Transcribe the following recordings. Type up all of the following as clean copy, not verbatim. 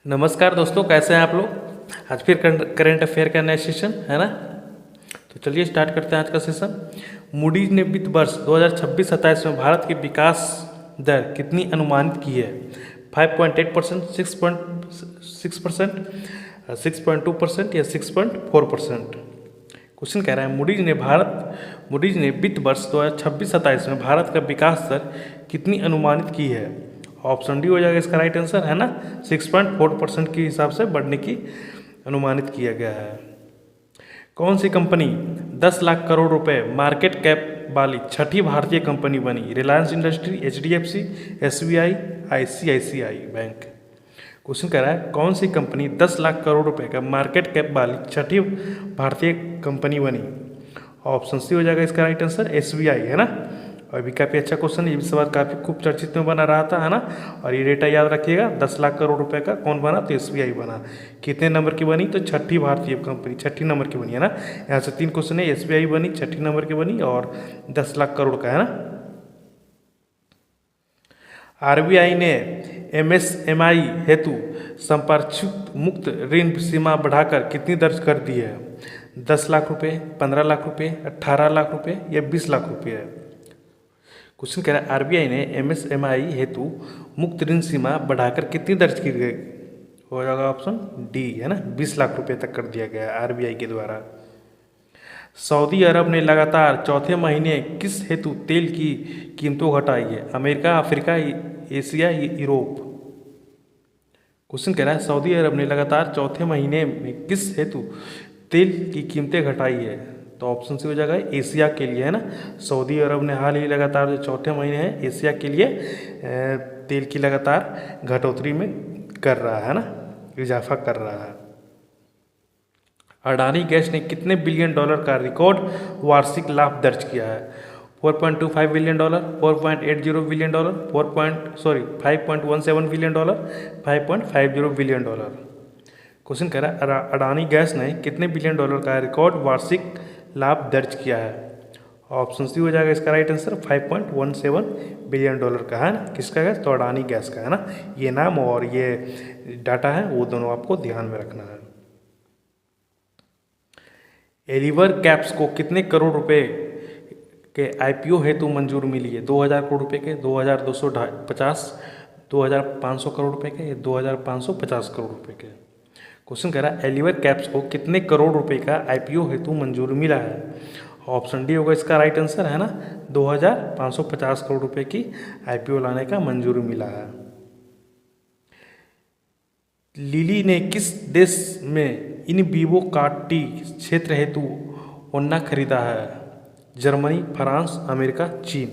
नमस्कार दोस्तों, कैसे हैं आप लोग। आज फिर करंट अफेयर का नया सेशन है ना। तो चलिए स्टार्ट करते हैं आज का सेशन। मूडीज ने वित्त वर्ष 2026-27 में भारत की विकास दर कितनी अनुमानित की है। 5.8%, 6.6%, 6.2% या 6.4%। क्वेश्चन कह रहा है मूडीज ने वित्त वर्ष 2026-27 में भारत का विकास दर कितनी अनुमानित की है। ऑप्शन डी हो जाएगा इसका राइट आंसर, है ना। 6.4% के हिसाब से बढ़ने की अनुमानित किया गया है। कौन सी कंपनी 10 लाख करोड़ रुपए मार्केट कैप वाली छठी भारतीय कंपनी बनी। Reliance industry, HDFC, SBI, ICICI bank. Question कह रहा है कौन सी कंपनी 10 लाख करोड़ रुपए का मार्केट कैप वाली छठी भारतीय कंपनी बनी। ऑप्शन सी हो जाएगा इसका राइट आंसर, SBI, है ना। और भी काफ़ी अच्छा क्वेश्चन, ये सवाल काफ़ी खूब चर्चित में बना रहा था, है ना। और ये डेटा याद रखिएगा, 10 लाख करोड़ रुपए का कौन बना, तो SBI बना। कितने नंबर की बनी, तो छठी भारतीय कंपनी, छठी नंबर की बनी, है ना। यहाँ से 3 क्वेश्चन है, SBI बनी, छठी नंबर की बनी और 10 लाख करोड़ का, है ना। RBI ने MSMI हेतु संपार्श्विक मुक्त ऋण सीमा बढ़ाकर कितनी दर्ज कर दी है। 10 लाख रुपए, 15 लाख रुपए, 18 लाख रुपए या 20 लाख रुपए है। क्वेश्चन कह रहा है RBI ने MSMI हेतु मुक्त ऋण सीमा बढ़ाकर कितनी दर्ज की गई। हो जाएगा ऑप्शन डी, है ना। 20 लाख रुपए तक कर दिया गया RBI के द्वारा। सऊदी अरब ने लगातार चौथे महीने किस हेतु तेल की कीमतों घटाई है। America, Africa, Asia, Europe. Question कह रहा है सऊदी अरब ने लगातार चौथे महीने में किस हेतु तेल की कीमतें घटाई है। तो ऑप्शन सी हो जाएगा एशिया के लिए, है ना। सऊदी अरब ने हाल ही लगातार जो चौथे महीने हैं एशिया के लिए तेल की लगातार घटोतरी में कर रहा है ना, इजाफा कर रहा है। अडानी गैस ने कितने बिलियन डॉलर का रिकॉर्ड वार्षिक लाभ दर्ज किया है। 4.25 billion dollar, 4.80 billion dollar, 5.17 billion dollar, 5.50 billion dollar. Question कह रहा है अडानी गैस ने कितने बिलियन डॉलर का रिकॉर्ड वार्षिक लाभ दर्ज किया है। ऑप्शन सी हो जाएगा इसका राइट आंसर, 5.17 बिलियन डॉलर का, है ना। किसका गैस, तो अडानी गैस का, है ना। ये नाम और ये डाटा है वो दोनों आपको ध्यान में रखना है। एलिवर कैप्स को कितने करोड़ रुपए के IPO हेतु मंजूर मिली है। 2000 करोड़ रुपए के, 2250, 2500 करोड़ रुपए के, 2550 करोड़ रुपए के। क्वेश्चन कह रहा है एलिवर कैप्स को कितने करोड़ रुपए का IPO हेतु मंजूर मिला है। ऑप्शन डी होगा इसका राइट आंसर, है ना। 2550 करोड़ रुपए की IPO लाने का मंजूरी मिला है। लिली ने किस देश में इन विवो टी क्षेत्र हेतु ओन्ना खरीदा है। जर्मनी, फ्रांस, अमेरिका, चीन।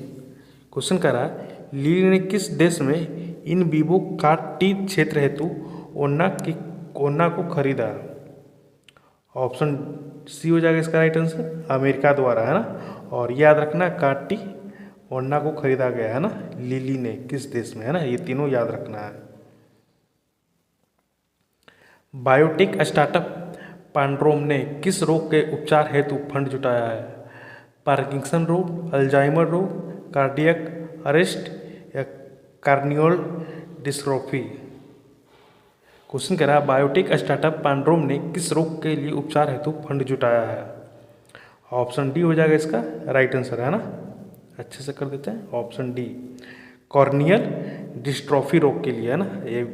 क्वेश्चन कर रहा है लिली ने किस देश में इन विवो टी क्षेत्र हेतु ओन्ना को खरीदा। ऑप्शन सी हो जाएगा इसका राइट आंसर, अमेरिका द्वारा, है ना। और याद रखना टी ओन्ना को खरीदा गया, है ना। लिली ने किस देश में, है ना, ये तीनों याद रखना है। बायोटेक स्टार्टअप पैंड्रोम ने किस रोग के उपचार हेतु फंड जुटाया है। पार्किंसन रोग, अल्जाइमर रोग, कार्डियक अरेस्ट या कार्नियल डिस्ट्रोफी। क्वेश्चन कह रहा है बायोटेक स्टार्टअप पैंड्रोम ने किस रोग के लिए उपचार हेतु फंड जुटाया है। ऑप्शन डी हो जाएगा इसका राइट आंसर, है ना। अच्छे से कर देते हैं, ऑप्शन डी, कॉर्नियल डिस्ट्रोफी रोग के लिए, है ना। ये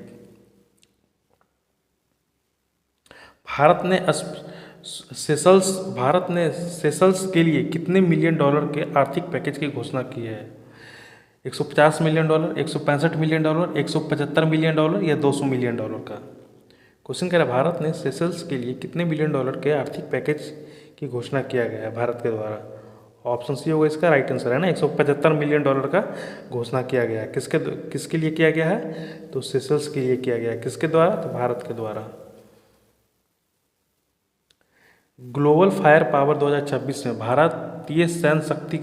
भारत ने सेशल्स के लिए कितने मिलियन डॉलर के आर्थिक पैकेज की घोषणा की है। 150 million dollar, 165 million dollar, 175 million dollar या 200 मिलियन डॉलर का। क्वेश्चन कह रहा है भारत ने सेशल्स के लिए कितने मिलियन डॉलर के आर्थिक पैकेज की घोषणा किया गया है भारत के द्वारा। ऑप्शन सी होगा इसका राइट आंसर, है ना। 175 मिलियन डॉलर का घोषणा किया गया है। किसके लिए किया गया है, तो सेशल्स के लिए किया गया है। किसके द्वारा, तो भारत के द्वारा। ग्लोबल फायर पावर 2026 में भारतीय सैन्य शक्ति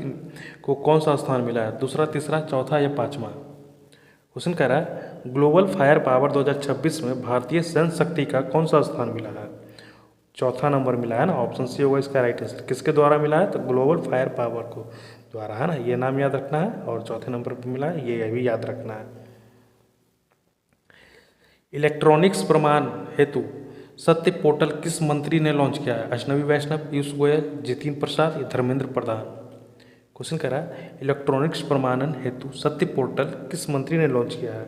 को कौन सा स्थान मिला है। दूसरा, तीसरा, चौथा या पांचवा। क्वेश्चन कह रहा है ग्लोबल फायर पावर 2026 में भारतीय सैन्य शक्ति का कौन सा स्थान मिला है। चौथा नंबर मिला है ना। ऑप्शन सी होगा इसका राइट आंसर। किसके द्वारा मिला है, तो ग्लोबल फायर पावर को द्वारा, है ना। ये नाम याद रखना है। और चौथे नंबर पर मिला है, ये भी याद रखना है। इलेक्ट्रॉनिक्स प्रमाण हेतु सत्य पोर्टल किस मंत्री ने लॉन्च किया है? अश्विनी वैष्णव, पीयूष गोयल, जितिन प्रसाद या धर्मेंद्र प्रधान? क्वेश्चन कह रहा है इलेक्ट्रॉनिक्स प्रमाणन हेतु सत्य पोर्टल किस मंत्री ने लॉन्च किया है?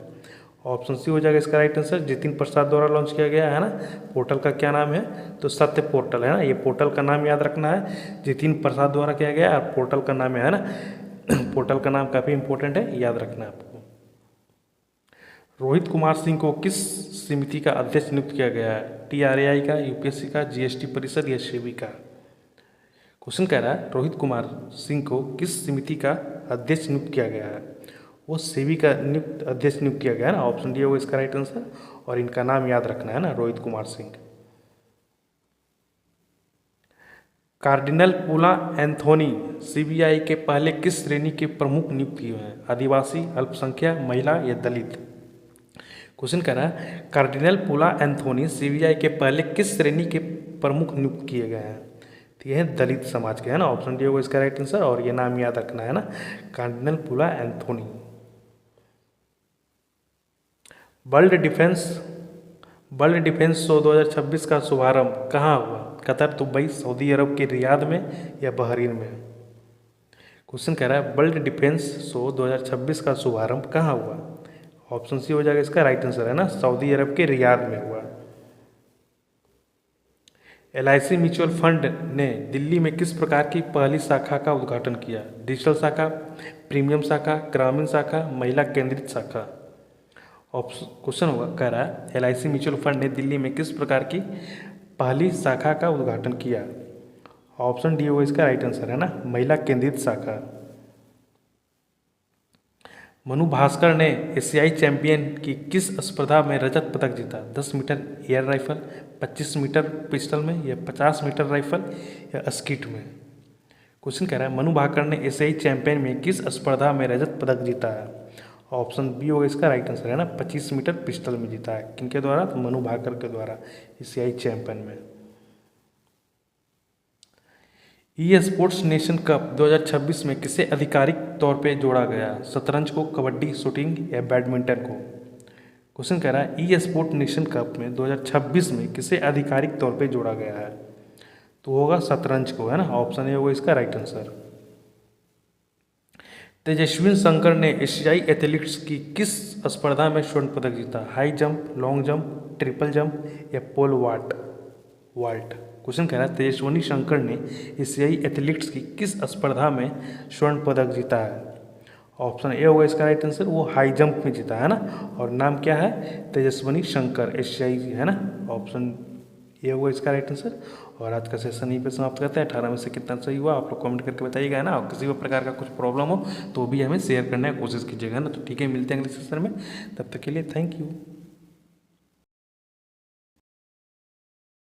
ऑप्शन सी हो जाएगा इसका राइट आंसर, जितिन प्रसाद द्वारा लॉन्च किया गया है ना। पोर्टल का क्या नाम है? तो सत्य पोर्टल है ना। ये पोर्टल का नाम याद रखना है, जितिन प्रसाद द्वारा किया गया है और पोर्टल का नाम है ना। पोर्टल का नाम काफ़ी इंपॉर्टेंट है, याद रखना है आपको। रोहित कुमार सिंह को किस समिति का अध्यक्ष नियुक्त किया गया है? TRAI का, यूपीएससी का, जीएसटी परिषद या सेबी का? क्वेश्चन कह रहा है रोहित कुमार सिंह को किस समिति का अध्यक्ष नियुक्त किया गया है? वो सेबी का अध्यक्ष नियुक्त किया गया है ना। ऑप्शन डी होगा इसका राइट आंसर, और इनका नाम याद रखना है ना, रोहित कुमार सिंह। कार्डिनल पुला एंथोनी CBI के पहले किस श्रेणी के प्रमुख नियुक्त किए हैं? आदिवासी, अल्पसंख्यक, महिला या दलित? क्वेश्चन कह रहा है कार्डिनल पुला एंथोनी CBI के पहले किस श्रेणी के प्रमुख नियुक्त किए गए हैं? तो ये है दलित समाज के, है ना। ऑप्शन डी होगा इसका राइट आंसर, और ये नाम याद रखना है ना, कार्डिनल पुला एंथोनी। वर्ल्ड डिफेंस शो 2026 का शुभारंभ कहाँ हुआ? कतर, दुबई, सऊदी अरब के रियाद में या बहरीन में? क्वेश्चन कह रहा है वर्ल्ड डिफेंस शो 2026 का शुभारंभ कहाँ हुआ? ऑप्शन सी हो जाएगा इसका राइट आंसर, है ना, सऊदी अरब के रियाद में हुआ। LIC म्यूचुअल फंड ने दिल्ली में किस प्रकार की पहली शाखा का उद्घाटन किया? डिजिटल शाखा, प्रीमियम शाखा, ग्रामीण शाखा, महिला केंद्रित शाखा? क्वेश्चन होगा कह रहा है LIC म्यूचुअल फंड ने दिल्ली में किस प्रकार की पहली शाखा का उद्घाटन किया? ऑप्शन डी होगा इसका राइट आंसर, है ना, महिला केंद्रित शाखा। मनु भास्कर ने एशियाई चैंपियन की किस स्पर्धा में रजत पदक जीता? 10 meter air rifle, 25 meter pistol में या 50 मीटर राइफल या स्कीट में? क्वेश्चन कह रहा है मनु भास्कर ने एशियाई चैंपियन में किस स्पर्धा में रजत पदक जीता है? ऑप्शन बी होगा इसका राइट आंसर, है ना, 25 मीटर पिस्टल में जीता है। किनके द्वारा? तो मनु भाकर के द्वारा एशियाई चैंपियन में। स्पोर्ट्स नेशन कप 2026 में किसे आधिकारिक तौर पे जोड़ा गया? शतरंज को, कबड्डी, शूटिंग या बैडमिंटन को? क्वेश्चन कह रहा है स्पोर्ट्स नेशन कप में 2026 में किसे आधिकारिक तौर पे जोड़ा गया है? तो होगा शतरंज को, है ना। ऑप्शन ए होगा इसका राइट आंसर। तेजस्विन शंकर ने एशियाई एथलीट्स की किस स्पर्धा में स्वर्ण पदक जीता? High jump, long jump, triple jump या पोल वाल्ट? क्वेश्चन कह रहा है तेजस्विनी शंकर ने एशियाई एथलीट्स की किस स्पर्धा में स्वर्ण पदक जीता है? ऑप्शन ए होगा इसका राइट आंसर, वो हाई जंप में जीता है ना। और नाम क्या है? तेजस्विनी शंकर, एशियाई, है ना। ऑप्शन ए होगा इसका राइट आंसर। और आज का सेशन यहीं पे समाप्त करते हैं। 18 में से कितना सही हुआ आप लोग कमेंट करके बताइएगा, है ना। और किसी भी प्रकार का कुछ प्रॉब्लम हो तो भी हमें शेयर करने की कोशिश कीजिएगा ना। तो ठीक है, मिलते हैं अगले सेशन में, तब तक के लिए थैंक यू।